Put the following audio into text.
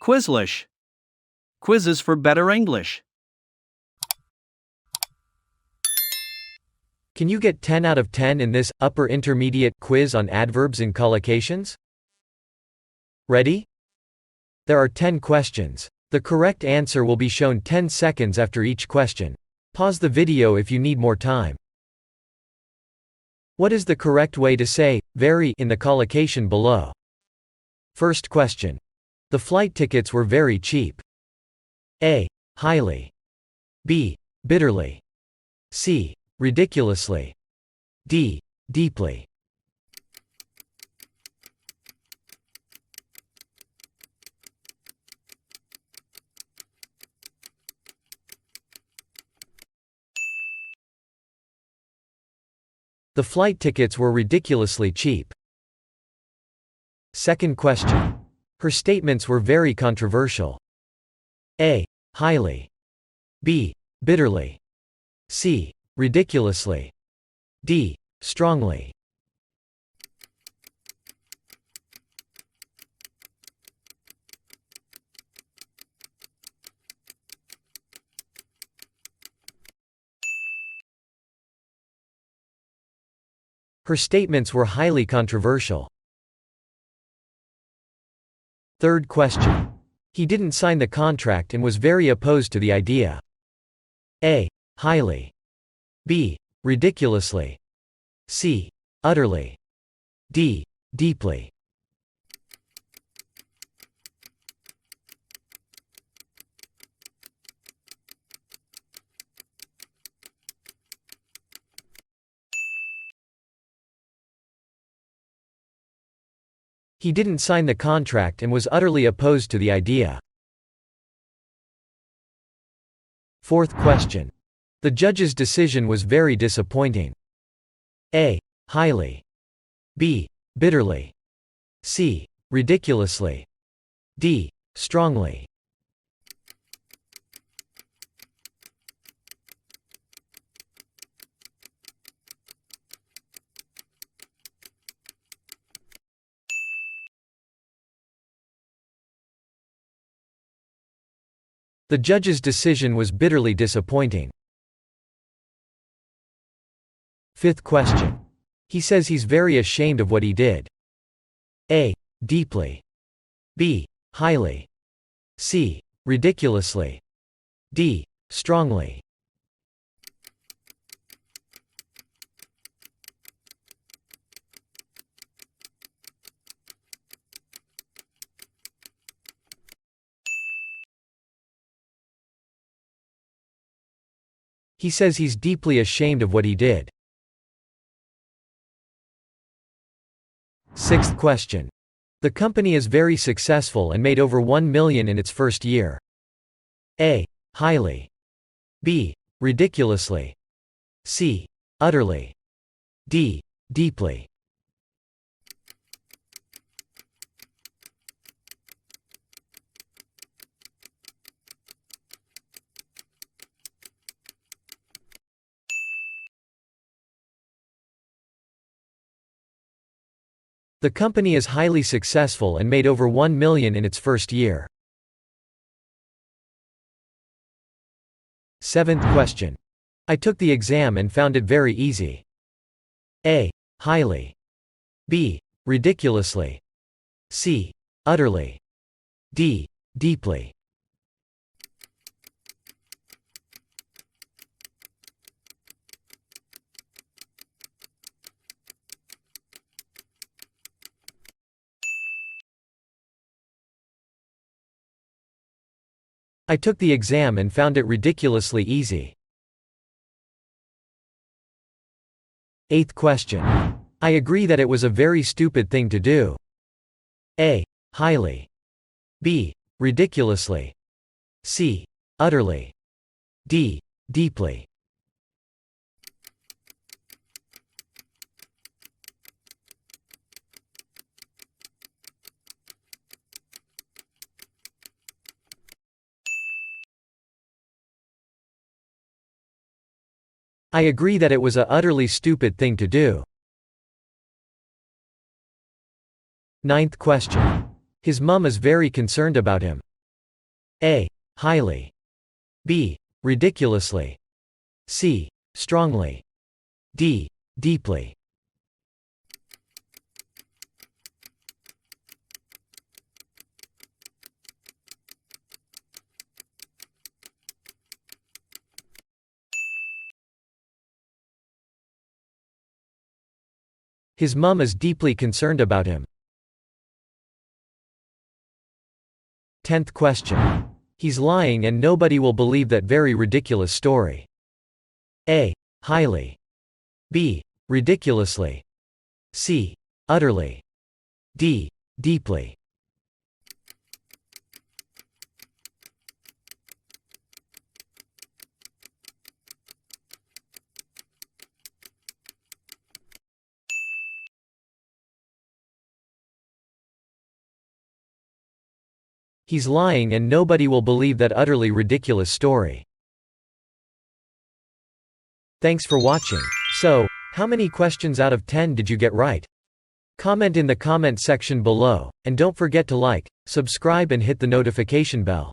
Quiz-Lish. Quizzes for better English. Can you get 10 out of 10 in this upper intermediate quiz on adverbs and collocations? Ready? There are 10 questions. The correct answer will be shown 10 seconds after each question. Pause the video if you need more time. What is the correct way to say very in the collocation below? First question. The flight tickets were very cheap. A. Highly. B. Bitterly. C. Ridiculously. D. Deeply. The flight tickets were ridiculously cheap. Second question. Her statements were very controversial. A. Highly. B. Bitterly. C. Ridiculously. D. Strongly. Her statements were highly controversial. Third question. He didn't sign the contract and was very opposed to the idea. A. Highly. B. Ridiculously. C. Utterly. D. Deeply. He didn't sign the contract and was utterly opposed to the idea. Fourth question. The judge's decision was very disappointing. A. Highly. B. Bitterly. C. Ridiculously. D. Strongly. The judge's decision was bitterly disappointing. Fifth question. He says he's very ashamed of what he did. A. Deeply. B. Highly. C. Ridiculously. D. Strongly. He says he's deeply ashamed of what he did. Sixth question. The company is very successful and made over $1 million in its first year. A. Highly. B. Ridiculously. C. Utterly. D. Deeply. The company is highly successful and made over $1 million in its first year. Seventh question. I took the exam and found it very easy. A. Highly. B. Ridiculously. C. Utterly. D. Deeply. I took the exam and found it ridiculously easy. Eighth question. I agree that it was a very stupid thing to do. A. Highly. B. Ridiculously. C. Utterly. D. Deeply. I agree that it was a utterly stupid thing to do. Ninth question. His mum is very concerned about him. A. Highly. B. Ridiculously. C. Strongly. D. Deeply. His mum is deeply concerned about him. 10th question. He's lying and nobody will believe that very ridiculous story. A. Highly. B. Ridiculously. C. Utterly. D. Deeply. He's lying and nobody will believe that utterly ridiculous story. Thanks for watching. So, how many questions out of 10 did you get right? Comment in the comment section below, and don't forget to like, subscribe and hit the notification bell.